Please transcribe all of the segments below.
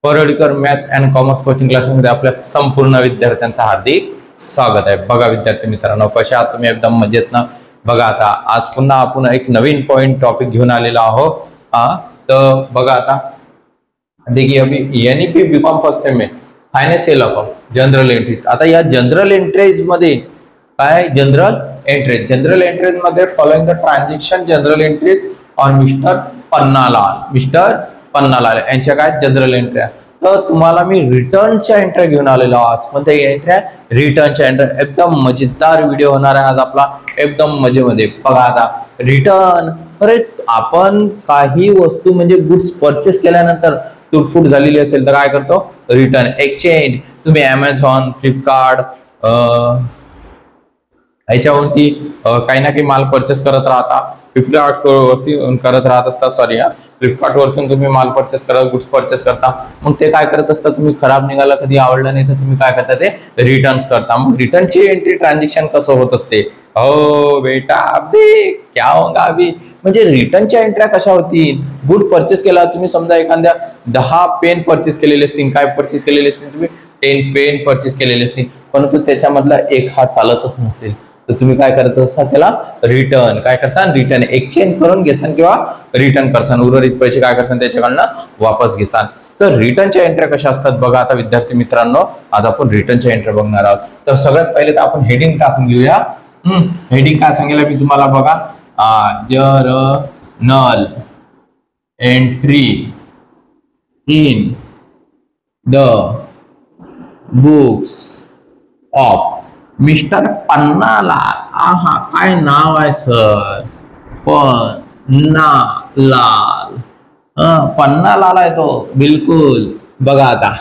Parlikar math and commerce coaching क्लासेसमध्ये आपल्या संपूर्ण विद्यार्थ्यांचं हार्दिक स्वागत आहे। बघा विद्यार्थी मित्रांनो, कशा आहात तुम्ही? एकदम मजेत ना? बघा आता आज पुन्हा आपण एक नवीन पॉइंट टॉपिक घेऊन आलेलो आहोत। तर बघा आता देखिए अभी एनईपी बीकॉम फर्स्ट सेम में फाइनेंशियल अकाउंट जनरल एंट्री। आता या जनरल एंट्रीज मध्ये काय जनरल एंट्रीज मध्ये following the transaction general entries on mister Pannalal यांच्या काय जनरल एंट्री। तर तुम्हाला मी रिटर्नच्या एंट्री घेऊन आलेलो आज। कोणत्या एंट्री? रिटर्नच्या एंट्री। एकदम मजेदार व्हिडिओ होणार आहे आज आपला, एकदम मजेमध्ये। बघा आता रिटर्न, अरे आपण काही वस्तू म्हणजे गुड्स परचेस केल्यानंतर तुटफूट झालेली असेल तर काय करतो? Return exchange. तुम्ही अमेझॉन, फ्लिपकार्ट याच्यावरती काही ना काही माल परचेस करत राहता, फ्लिपकार्ट वरती करत राहत असता, फ्लिपकार्ट वरतून तुम्ही माल परचेस करता, गुड्स परचेस करता। मग ते काय करत असता, तुम्ही खराब निघाला, कधी आवडलं नाही तर तुम्ही काय करता? ते रिटर्न्स करता। मग रिटर्नची एंट्री ट्रान्झॅक्शन कसं होत असते? हो बेटा, अभी क्या होगा अभी, म्हणजे रिटर्नच्या एंट्र्या कशा होतील? गुड परचेस केला तुम्ही, समजा एखाद्या 10 पेन परचेस केलेले असतील, काय परचेस केलेले असतील तुम्ही? 10 पेन परचेस केलेले असतील, परंतु त्याच्यामधला एक हा चालतच नसेल तर तुम्ही काय करत असता? त्याला रिटर्न काय करसान? रिटर्न एक्सचेंज करून घेसान किंवा रिटर्न करसान, उर्वरित पैसे काय करसान? त्याच्याकडनं वापस घेसान। तर रिटर्नच्या एंट्री कशा असतात बघा आता विद्यार्थी मित्रांनो, आज आपण रिटर्नच्या एंट्री बघणार आहोत। तर सगळ्यात पहिले तर आपण हेडिंग टाकून घेऊया। हेडिंग काय सांगितलं मी तुम्हाला बघा, journal entry in the books of mister Pannalal. आहा, काय नाव आहे सर, पन्नालाल। पन्नालाल आहे तो, बिलकुल। बघा आता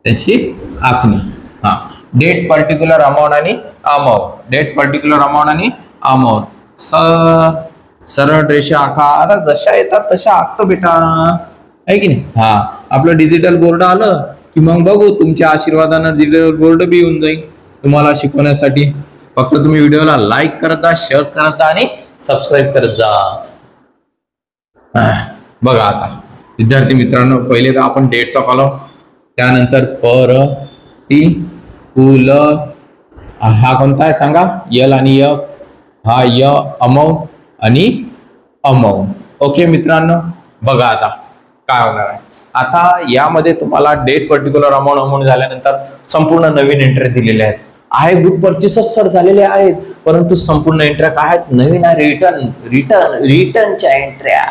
त्याची आखणी, डेट पर्टिक्युलर अमाऊंट आणि अमाऊंट, डेट पर्टिक्युलर अमाऊंट आणि अमाऊंट। सरळ रेषा आखा। आता जशा येतात तशा आखतो बेटा, आहे की नाही? आपलं डिजिटल बोर्ड आलं की मग बघू, तुमच्या आशीर्वादानं डिजिटल बोर्ड बी येऊन जाईल तुम्हाला शिकवण्यासाठी। फक्त तुम्ही व्हिडिओला लाईक करत जा, शेअर करत जा आणि सबस्क्राईब करत जा। बघा आता विद्यार्थी मित्रांनो, पहिले तर आपण डेटचा कॉलम, त्यानंतर पर्टिक्युलर, हा कोणता आहे सांगा? यल आणि य, हा य अमाऊंट आणि अमाऊंट। ओके मित्रांनो, बघा आता काय होणार आहे। आता यामध्ये तुम्हाला डेट पर्टिक्युलर अमाऊंट झाल्यानंतर संपूर्ण नवीन एंट्री दिलेल्या आहेत। गुड परचेसेस सर झालेले आहेत, परंतु संपूर्ण एंट्र्या काय आहेत? नवीन आहे, रिटर्नच्या एंट्र्या।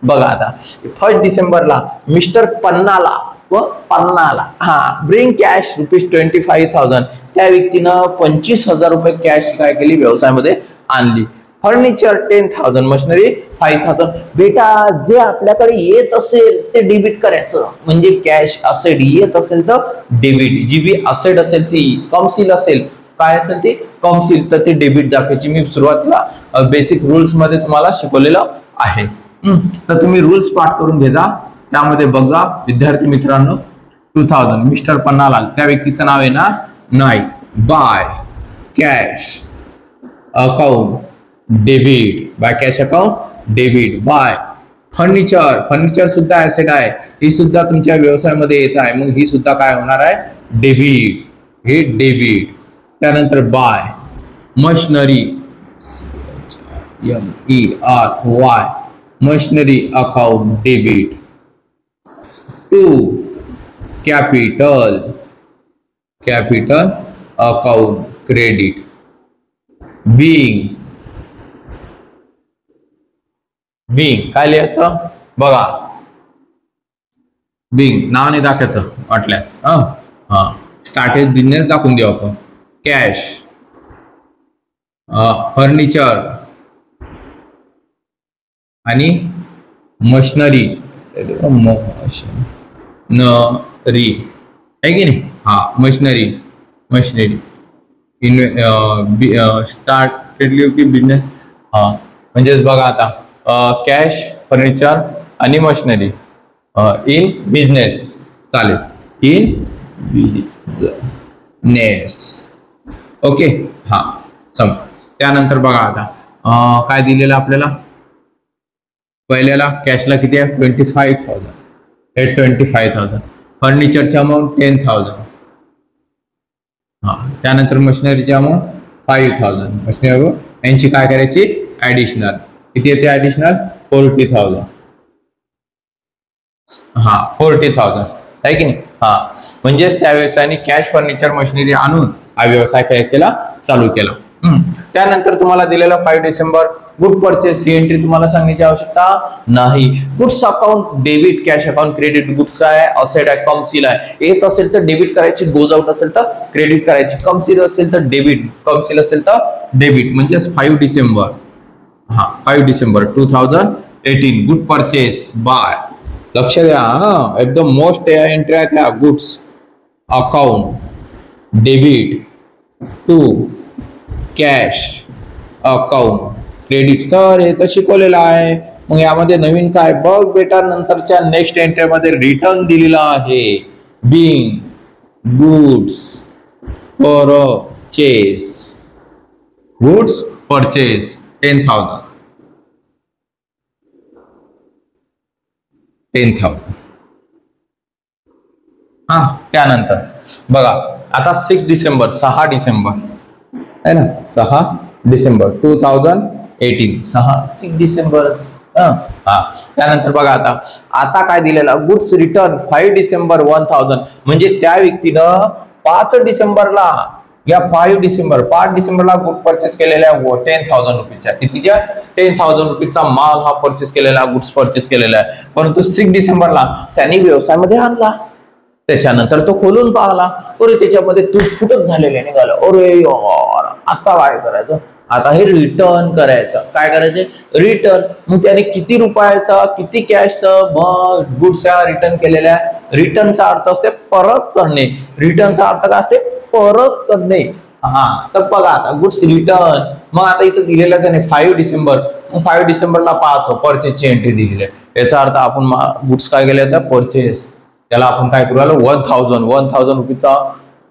बघा आता 1 डिसेंबरला मिस्टर पन्नाला ब्रिंग कॅश ₹25,000। त्या व्यक्तीनं 25,000 रुपये कॅश काय केली? व्यवसायामध्ये आणली। Furniture 10,000, machinery 5,000। बेटा जे आपल्याकडे येत असेल ते डेबिट करायचं, म्हणजे कॅश असेट येत असेल तर डेबिट, जी बी असेट असेल ती कमसील असेल, काय असेल ते कमसील, तर ते डेबिट दाखवायची। मी सुरुवातीला बेसिक रूल्स मध्ये तुम्हाला शिकवलेलं आहे, तर तुम्ही रूल्स पाठ करून घेजा। त्यामध्ये बघा विद्यार्थी मित्रांनो, 2000 मिस्टर पन्नालाल, त्या व्यक्तीचं नाव येणार नाही। By cash account debit, by cash account debit. By furniture सुद्धा ऍसेट आहे, ही सुद्धा तुमच्या व्यवसायामध्ये येत आहे, मग ही सुद्धा काय होणार आहे? डेबिट, हे डेबिट। त्यानंतर by machinery, MERY, machinery account debit. To capital account credit. Being काय लिहायचं बघा? बिंग नाव नाही दाखवायचं वाटल्यास, स्टार्टेड बिझनेस दाखवून देऊ आपण। कॅश, फर्निचर आणि मशिनरी आहे की नाही? मशिनरी स्टार्टेड बिझनेस, म्हणजेच बघा आता कॅश, फर्निचर आणि मशिनरी इन बिझनेस, चालेल, इन बिझनेस। ओके, त्यानंतर बघा आता काय दिलेलं आपल्याला? पहिल्याला कॅशला किती आहे? 25,000, हे 25,000. फर्निचरची अमाऊंट 10,000. हा, त्यानंतर मशिनरीची अमाऊंट 5,000. मशिनरी यांची काय करायची ऍडिशनल. किती येते ऍडिशनल 40,000. हा 40,000 आहे की नाही. हा म्हणजेच त्या व्यवसायाने कॅश फर्निचर मशिनरी आणून हा व्यवसाय काय केला चालू केला. त्यानंतर तुम्हाला दिलेला 5 डिसेंबर गुड परचेस ही एंट्री तुम्हाला सांगण्याची आवश्यकता नाही. Goods account debit cash account credit. Goods काय असेट आहे कमसील आहे. येत असेल तर डेबिट करायची, गोज आउट असेल तर क्रेडिट करायची. कमसील असेल तर डेबिट, कमसील असेल तर डेबिट. म्हणजेच 5 डिसेंबर. हा 5 डिसेंबर 2018 गुड परचेस बाय. लक्ष द्या एकदम मोस्ट एंट्री आहे त्या goods account debit to cash account credit. Sir हे तर शिकवलेलं आहे. मग यामध्ये नवीन काय बघ बेटा, नंतरच्या नेक्स्ट एंट्री मध्ये रिटर्न दिलेला आहे. Bing goods purchase. Goods purchase 10,000. 10,000. हा त्यानंतर बघा आता 6 डिसेंबर 6 डिसेंबर है ना. 6 डिसेंबर 2018 6 डिसेंबर. हा त्यानंतर बघा आता काय दिलेला गुड्स रिटर्न 5 डिसेंबर 1,000. म्हणजे त्या व्यक्तीनं 5 डिसेंबरला या 5 डिसेंबरला गुड परचेस केलेल्या 10,000 रुपीच्या. कितीच्या 10,000 रुपीचा माल हा परचेस केलेला गुड्स परचेस केलेला आहे. परंतु 6 डिसेंबरला त्यांनी व्यवसायामध्ये आणला. त्याच्यानंतर तो खोलून पाहिला अरे त्याच्यामध्ये तुटफुटच झालेले निघालं. अरे यार आता काय करायचं, आता हे रिटर्न करायचं. काय करायचं रिटर्न. मग त्याने किती रुपयाचा किती कॅशचं मग गुड्स रिटर्न केलेल्या. रिटर्नचा अर्थ असते परत करणे. रिटर्नचा अर्थ काय असते परत करणे. हा तर बघा आता गुड्स रिटर्न. मग आता इथं दिलेलं त्याने 5 डिसेंबर. मग 5 डिसेंबरला 5 परचेसची एंट्री दिलेली आहे. याचा अर्थ आपण गुड्स काय केले होते परचेस. त्याला आपण काय करू आलो 1,000 रुपीचा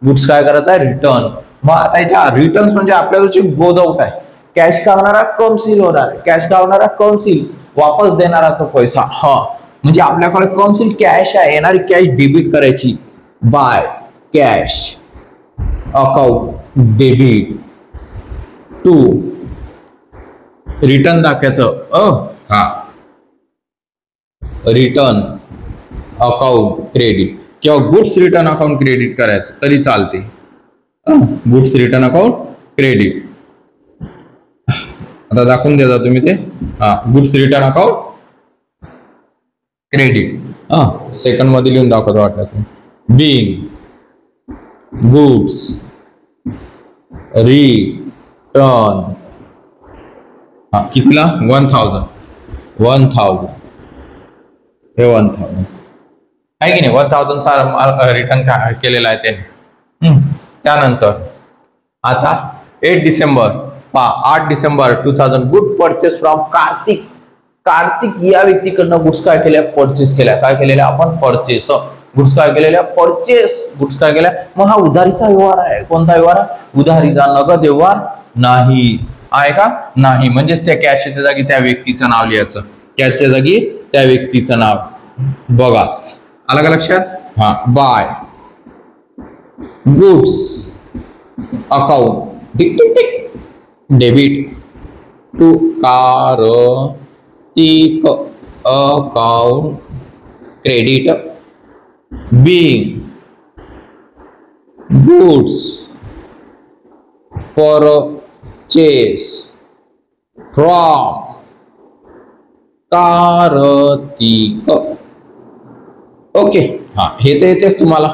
गुड्स काय करत आहे रिटर्न. मग आता याच्या रिटर्न्स म्हणजे आपल्याकडची गोज आउट आहे. कॅश का होणारा कमसील होणार. कॅश का होणारा कमसील वापस देणारा तो पैसा. हा म्हणजे आपल्याकडे कमसील कॅश आहे. येणारी कॅश डेबिट करायची by cash account debit to return दाखवायचं. हा रिटर्न अकाउंट क्रेडिट किंवा गुड्स रिटर्न अकाउंट क्रेडिट करायचं तरी चालते. गुड्स रिटर्न अकाउंट क्रेडिट आता दाखवून द्या तुम्ही ते. हा goods return account credit second मध्ये लिहून दाखवतो वाटल्यास. बिंग गुड्स रिटर्न कितीला 1,000 हे 1,000 आहे की नाही. 1,000चा रिटर्न केलेला आहे त्याने. त्यानंतर आता 8 December 2000 good purchase from Kartik या व्यक्तीकडनं गुड्स काय केल्या परचेस केल्या. काय केलेल्या आपण परचेस गुड्स काय केलेल्या परचेस गुड्स काय केल्या. मग हा उधारीचा व्यवहार आहे. कोणता व्यवहार उधारीचा. नगद व्यवहार नाही आहे का नाही. म्हणजेच त्या कॅशच्या जागी त्या व्यक्तीचं नाव लिहायचं. कॅशच्या जागी त्या व्यक्तीचं नाव. बघा आलं का लक्षात. हा by goods account debit to Kartik account credit being goods purchase from Kartik. Okay हा हे तर येतेच तुम्हाला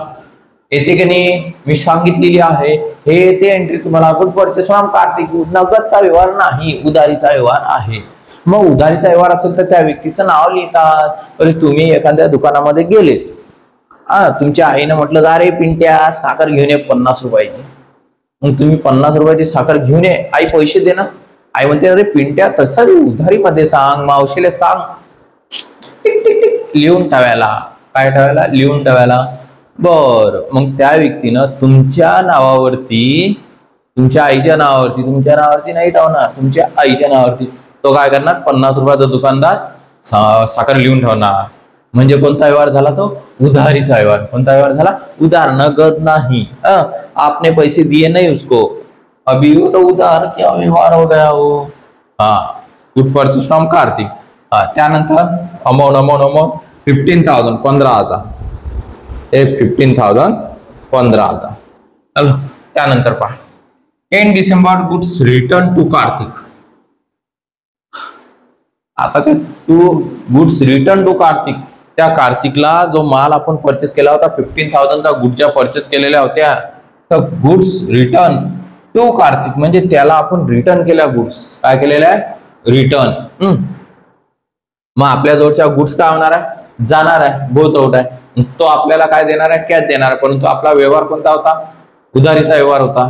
येते की नाही. मी सांगितलेली आहे हे येते एंट्री तुम्हाला. Good purchase from Kartik. नगदचा व्यवहार नाही उधारीचा व्यवहार आहे. मग उधारीचा व्यवहार असेल तर त्या व्यक्तीचं नाव लिहितात. अरे तुम्ही एखाद्या दुकानामध्ये गेलेत. तुमच्या आईनं म्हटलं अरे पिंट्या साखर घेऊन ये 50 रुपयाची. मग तुम्ही 50 रुपयाची साखर घेऊन ये. आई पैसे दे ना. आई म्हणते अरे पिंट्या तसं उधारीमध्ये सांग मावशीला सांग. टिक टिक टिक लिहून ठेवायला. काय ठेवायला लिहून ठेवायला. बर मग त्या व्यक्तीनं तुमच्या नावावरती तुमच्या आईच्या नावावरती तुमच्या नावावरती नाही ठेवणार. तुमच्या आईच्या नावावरती तो काय करणार 50 रुपयाचा दुकानदार साखर लिहून ठेवणार. म्हणजे कोणता व्यवहार झाला तो उधारीचा व्यवहार. कोणता व्यवहार झाला उधार, नगद नाही. आपने पैसे दिए नहीं उसको, अभी वो तो उधार क्या व्यवहार हो गया वो. हाँ, गुड परचेस फ्रॉम कार्तिक. त्यानंतर अमाऊंट अमाऊंट अमाऊंट 15,000 15,000. 15,000 15,000. चलो त्यानंतर पहा 10 December goods return to Kartik. आता ते गुड्स रिटर्न टू कार्तिक, त्या कार्तिकला जो माल आपण परचेस केला होता 15,000चा गुडच्या परचेस केलेल्या होत्या, तर गुड्स रिटर्न टू कार्तिक म्हणजे त्याला आपण रिटर्न केल्या गुड्स. काय केलेल्या आहे रिटर्न. मग आपल्या जवळच्या गुड्स काय होणार आहे जाणार आहे, बोथ आउट आहे. तो आपल्याला काय देणार आहे कॅश देणार आहे, परंतु आपला व्यवहार कोणता होता उधारीचा व्यवहार होता.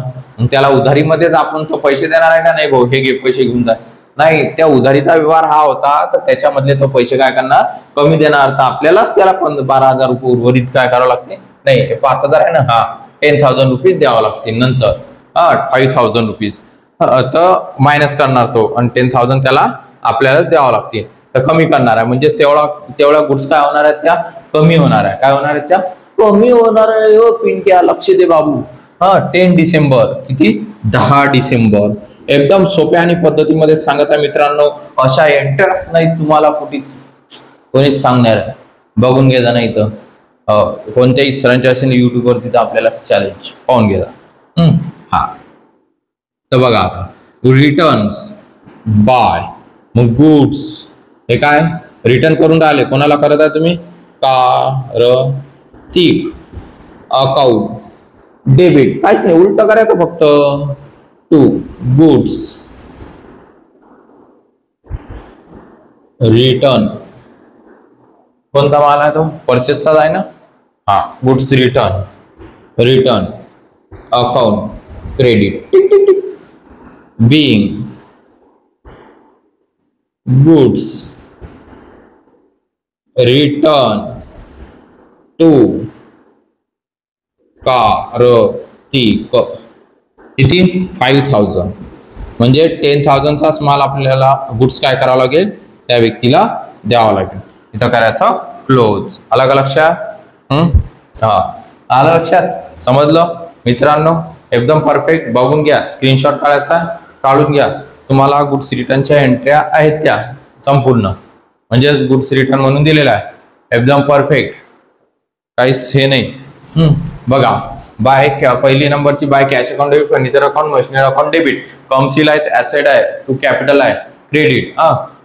त्याला उधारीमध्येच आपण तो पैसे देणार आहे का नाही भाऊ हे घे पैसे घेऊन जा, नाही. त्या उधारीचा व्यवहार हा होता तर त्याच्यामधले तो पैसे काय करणार कमी देणार, तर आपल्यालाच त्याला 12,000 रुपये उर्वरित काय करावं लागते, नाही 5,000 आहे ना, 10,000 रुपीज द्यावं लागते. नंतर 5,000 रुपीज तर मायनस करणार तो आणि 10,000 त्याला आपल्याला द्यावं लागते. तर कमी करणार आहे म्हणजेच तेवढ्या गुड्स काय होणार आहेत त्या कमी होणार आहे. काय होणार आहेत त्या कमी होणार आहे. पिंट्या लक्ष दे बाबू. 10 डिसेंबर किती 10 डिसेंबर. एकदम सोप्या आणि पद्धतीमध्ये सांगत आहे मित्रांनो. अशा एंटर्स नाही तुम्हाला कुठे कोणीच सांगणार आहे. बघून घ्या नाही तर कोणत्याही सरांच्या असेल युट्यूब वरती तर आपल्याला चॅलेंज पाहून घ्या. हा तर बघा आता रिटर्न्स बाय मग गुड्स हे काय रिटर्न करून राहिले कोणाला करत आहे तुम्ही कार्तिक. अकाउंट डेबिट काहीच नाही उलट करायचं फक्त टू गुड्स रिटर्न. कोणता माल आहे तो परचेसचाच आहे ना. Goods return account credit being goods return to Kartik. किती 5,000 म्हणजे 10,000चाच माल आपल्याला गुड्स काय करावं लागेल त्या व्यक्तीला द्यावं लागेल. इथं करायचं क्लोज. आलं का लक्षात. आलं लक्षात समजलं मित्रांनो. एकदम परफेक्ट. बघून घ्या स्क्रीनशॉट काढायचा काढून घ्या. तुम्हाला गुड्स रिटर्नच्या एंट्र्या आहेत त्या संपूर्ण म्हणजेच गुड्स रिटर्न म्हणून दिलेला आहे. एकदम परफेक्ट काहीच हे नाही. बघा बाय पहिली नंबरची bye cash account debit furniture account machinery account debit commercial आहे ऍसेट आहे टू कॅपिटल आहे credit.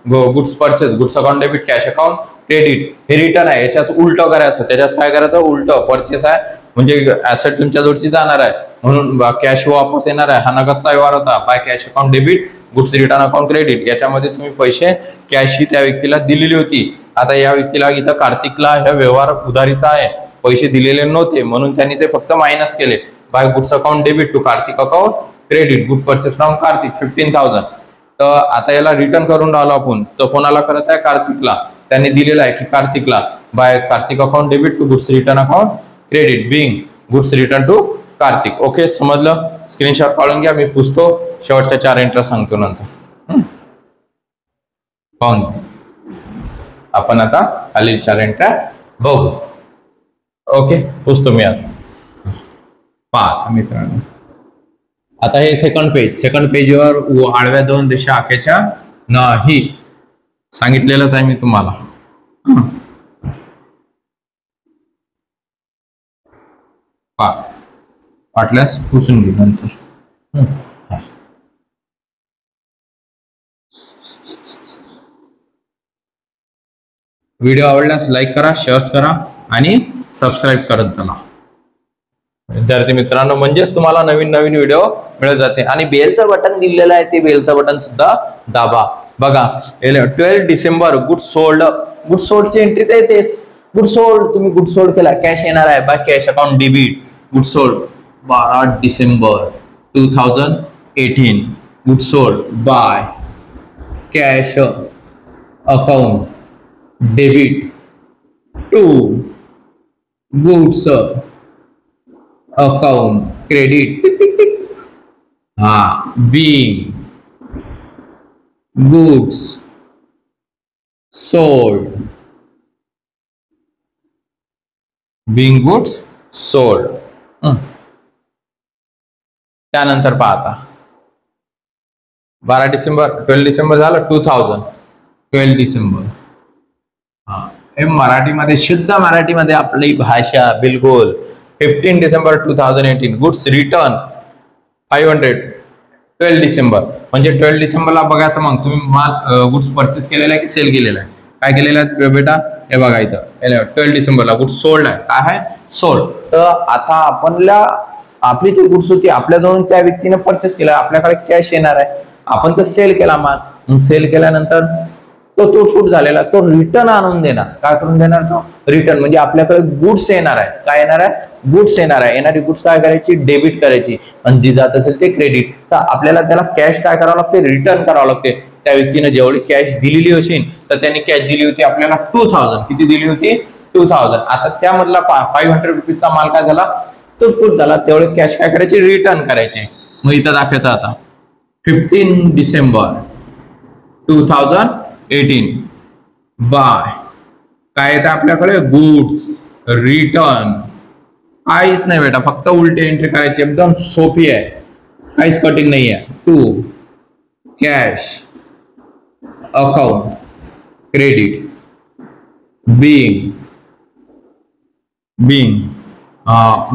Goods purchase goods account debit cash account credit हे रिटर्न आहे. याच्याच उलट करायचं त्याच्याच काय करायचं उलट. परचेस आहे म्हणजे ऍसेट तुमच्या जवळची जाणार आहे म्हणून कॅश वापस येणार आहे. हा नगदचा व्यवहार होता bye cash account debit goods return account credit. याच्यामध्ये तुम्ही पैसे कॅश ही त्या व्यक्तीला दिलेली होती. आता या व्यक्तीला इथं कार्तिकला हा व्यवहार उधारीचा आहे पैसे दिलेले नव्हते म्हणून त्यांनी ते फक्त मायनस केले. By goods account debit to Kartik account credit good purchase from Kartik 15,000. तर आता याला रिटर्न करून राहिलो आपण. तर कोणाला करत आहे कार्तिकला. त्यांनी दिलेला आहे की कार्तिकला by Kartik account debit to goods return account credit being goods return to Kartik. Okay समजलं. स्क्रीनशॉट काढून घ्या. मी पुसतो शेवटच्या 4 एंट्र्या सांगतो नंतर. पाहून आपण आता खालील 4 एंट्र्या बघू. ओके पुसतो मी आता. पहा मित्रांनो आता हे सेकंड पेजवर आडव्या 2 रेषा आखायच्या नाही सांगितलेलंच आहे मी तुम्हाला. वाटल्यास पुसून घेऊ नंतर. व्हिडिओ आवडल्यास लाईक करा शेअर करा आणि सबस्क्राईब करत चला विद्यार्थी मित्रांनो. म्हणजेच तुम्हाला नवीन नवीन व्हिडिओ मिळत जाते. आणि बेलचं बटन दिलेलं आहे ते बेलचं बटन सुद्धा दाबा. बघा 12 डिसेंबर गुड सोल्डची एंट्री तर येतेच. गुड सोल्ड तुम्ही गुड सोल्ड केला कॅश येणार आहे by cash account debit good sold 12 December 2018 good sold by cash account debit to goods account credit being goods sold being goods sold. त्यानंतर पाहता 12 डिसेंबर झालं 2000. 12 डिसेंबर. हा हे मराठीमध्ये शुद्ध मराठीमध्ये आपली भाषा बिलकुल. 15 डिसेंबर 2018 गुड्स रिटर्न 500. 12 डिसेंबर म्हणजे 12 डिसेंबरला बघायचं मग तुम्ही माल गुड्स परचेस केलेला आहे की सेल केलेला आहे. काय केलेलं आहे बेटा हे बघा इथं 12 डिसेंबरला गुड्स सोल्ड आहे. काय आहे सोल्ड. तर आता आपली जी गुड्स होती आपल्याजवळून त्या व्यक्तीने परचेस केला आपल्याकडे कॅश येणार आहे. आपण तर सेल केला माल. सेल केल्यानंतर तो तुटफूट झालेला तो रिटर्न आणून देणार. काय करून देणार तो रिटर्न म्हणजे आपल्याकडे गुड्स येणार आहे. काय येणार आहे गुड्स येणार आहे. येणारी गुड्स काय करायची डेबिट करायची आणि जी जात असेल ते क्रेडिट. तर आपल्याला त्याला कॅश काय करावं लागते रिटर्न करावं लागते. त्या व्यक्तीने जेवढी कॅश दिलेली असेल तर त्यांनी कॅश दिली होती आपल्याला 2000. किती दिली होती 2000. आता त्यामधला 500 रुपीजचा माल काय झाला तुटफूट झाला. तेवढे कॅश काय करायचे रिटर्न करायचे. मग इथं दाखवायचं आता 15 डिसेंबर 2018 बाय काय येतं आपल्याकडे गुड्स रिटर्न. काहीच नाही बेटा फक्त उलटी एंट्री करायची. एकदम सोपी आहे काहीच कठीण नाही आहे. To cash account credit being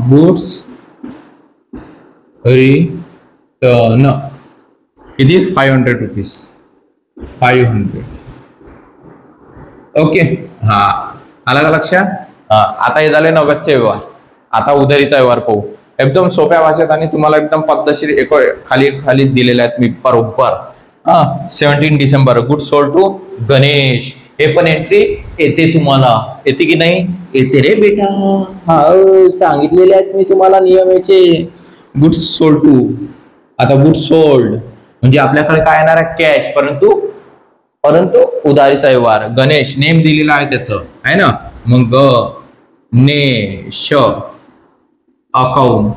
goods return किती 500 रुपीज 500. ओके हा आला का लक्षात. आता हे झाले नगदचे व्यवहार. आता उधारीचा व्यवहार पाहू एकदम सोप्या भाषेत आणि तुम्हाला एकदम पद्धतशीर खाली दिलेले आहेत मी बरोबर. 17 December good sold to Ganesh. हे पण एंट्री येते तुम्हाला. येते की नाही येते रे बेटा. सांगितलेले आहेत मी तुम्हाला नियम याचे. Good sold to. आता गुड सोल्ड म्हणजे आपल्याकडे काय येणार आहे कॅश परंतु उधारीचा व्यवहार. गणेश नेम दिलेला आहे त्याचं आहे ना. मग Ganesh account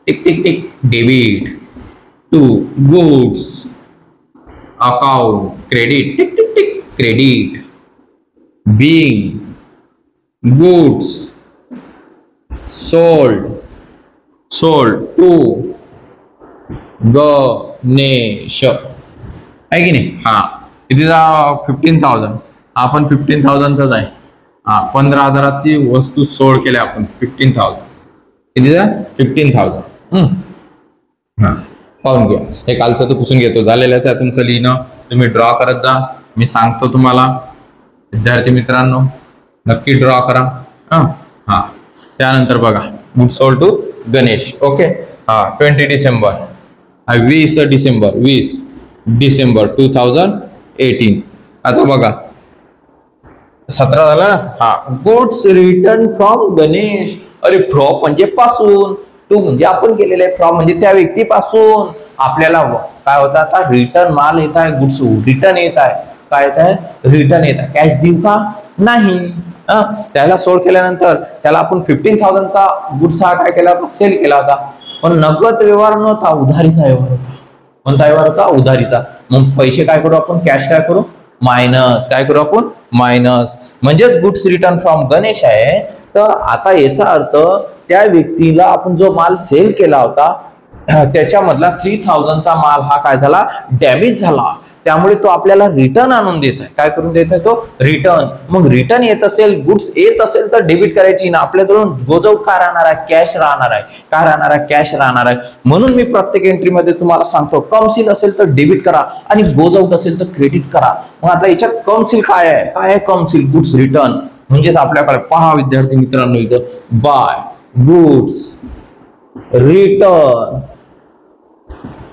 tick tick tick debit to goods account credit tick tick tick credit being goods sold to Ganesh आहे की नाही. हा कितीचा 15,000. आपण 15,000चाच आहे. 15,000ची वस्तू सोल्ड केल्या आपण 15,000. कितीचा 15,000. पाहून घ्या. हे कालचं तर पुसून घेतो झालेल्याच आहे तुमचं लिहिणं. तुम्ही ड्रॉ करत जा. मी सांगतो तुम्हाला विद्यार्थी मित्रांनो नक्की ड्रॉ करा. हा त्यानंतर बघा good sold to Ganesh. Okay 20 December 20 December 2018. आता बघा 17 झालं ना. हा गुड्स रिटर्न फ्रॉम गणेश. अरे फ्रॉम म्हणजे पासून. टू म्हणजे आपण केलेलं आहे. फ्रॉम म्हणजे त्या व्यक्तीपासून आपल्याला काय होतं आता रिटर्न माल येत आहे. गुड्स रिटर्न येत आहे. काय येत आहे रिटर्न येत आहे. कॅश देऊ का नाही. त्याला सोल्ड केल्यानंतर त्याला आपण 15,000चा गुड्स हा काय केला होता सेल केला होता. पण नगद व्यवहार नव्हता उधारीचा व्यवहार होता. कोणता व्यवहार होता उधारीचा. मग पैसे काय करू आपण कॅश काय करू मायनस. काय करू आपण मायनस म्हणजेच गुड्स रिटर्न फ्रॉम गणेश आहे. तर आता याचा अर्थ त्या व्यक्तीला आपण जो माल सेल केला होता त्याच्यामधला 3,000चा माल हा काय झाला डॅमेज झाला. त्यामुळे तो आपल्याला रिटर्न आणून देत आहे. काय करून देत आहे तो रिटर्न. मग रिटर्न येत असेल गुड्स येत असेल तर डेबिट करायची ना. आपल्याकडून गोजव काय राहणार आहे कॅश राहणार आहे. काय राहणार आहे कॅश राहणार आहे. म्हणून मी प्रत्येक एंट्रीमध्ये तुम्हाला सांगतो कमसील असेल तर डेबिट करा आणि गोजव असेल तर क्रेडिट करा. मग आता याच्यात कमसील काय आहे कमसील गुड्स रिटर्न म्हणजेच आपल्याकडे पहा विद्यार्थी मित्रांनो इथं by goods return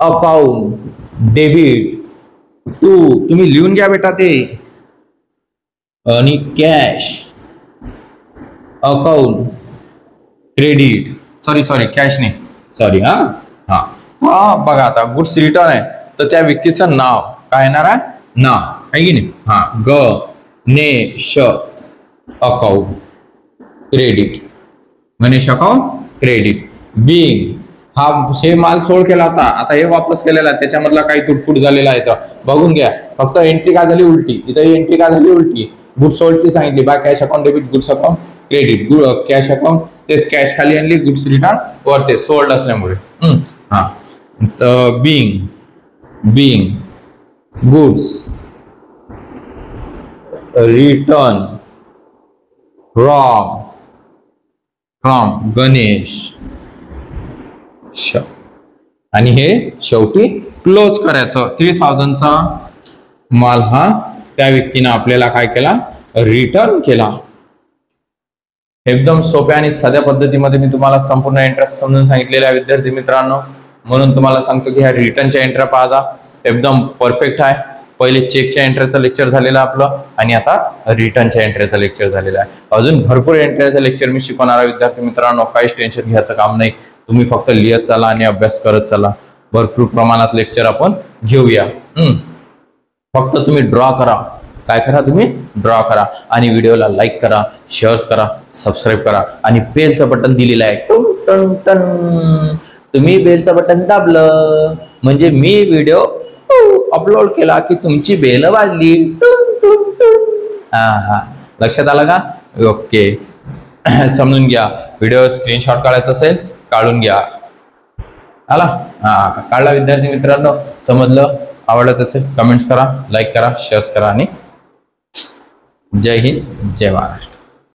account debit to. तुम्ही लिहून घ्या बेटा ते. आणि cash account credit sorry cash नाही सॉरी. बघा आता गुड्स रिटर्न आहे तर त्या व्यक्तीचं नाव काय येणार आहे नाव आहे की नाही. Ganesh account credit Ganesh account credit being हे माल सोल्ड केला होता. आता हे वापस केलेला आहे त्याच्यामधला काही तुटफूट झालेला आहे तर बघून घ्या. फक्त एंट्री काय झाली उलटी. इथं एंट्री काय झाली उलटी. गुड सोल्डची सांगितली bye cash account debit goods account credit cash account तेच कॅश खाली आणली, गुड्स रिटर्न वरते सोल्ड असल्यामुळे. हा, तर being goods return from Ganesh आणि हे शेवटी क्लोज करायचं. 3000चा माल हा त्या व्यक्तीने आपल्याला काय केला, रिटर्न केला. एकदम सोप्या आणि साध्या पद्धतीमध्ये मी तुम्हाला संपूर्ण इंटरेस्ट समजून सांगितलेला आहे विद्यार्थी मित्रांनो. म्हणून तुम्हाला सांगतो की ह्या रिटर्नच्या एंट्री पाहा, एकदम परफेक्ट आहे. पहिले चेकच्या एंट्रीचं लेक्चर झालेलं आपलं आणि आता रिटर्नच्या एंट्रीचं लेक्चर झालेलं आहे. अजून भरपूर एंट्रीचं लेक्चर मी शिकवणार आहे विद्यार्थी मित्रांनो. काहीच टेन्शन घ्यायचं काम नाही. तुम्ही फक्त लिहत चला आणि अभ्यास करत चला. भरपूर प्रमाणात लेक्चर आपण घेऊया. फक्त तुम्ही ड्रॉ करा. काय करा, तुम्ही ड्रॉ करा आणि व्हिडिओला लाईक करा, शेअर्स करा, सबस्क्राईब करा आणि बेलचं बटन दिलेलं आहे. टन टन टन. तुम्ही बेलचं बटन दाबलं म्हणजे मी व्हिडिओ अपलोड केला की तुमची बेल वाजली. हा, लक्षात आलं का? ओके. समजून घ्या. व्हिडिओ स्क्रीनशॉट काढायचा असेल काढून घ्या. आला? हा, काढला विद्यार्थी मित्रांनो. समजलं? आवडत असेल कमेंट्स करा, लाईक करा, शेअर्स करा आणि जय हिंद, जय महाराष्ट्र.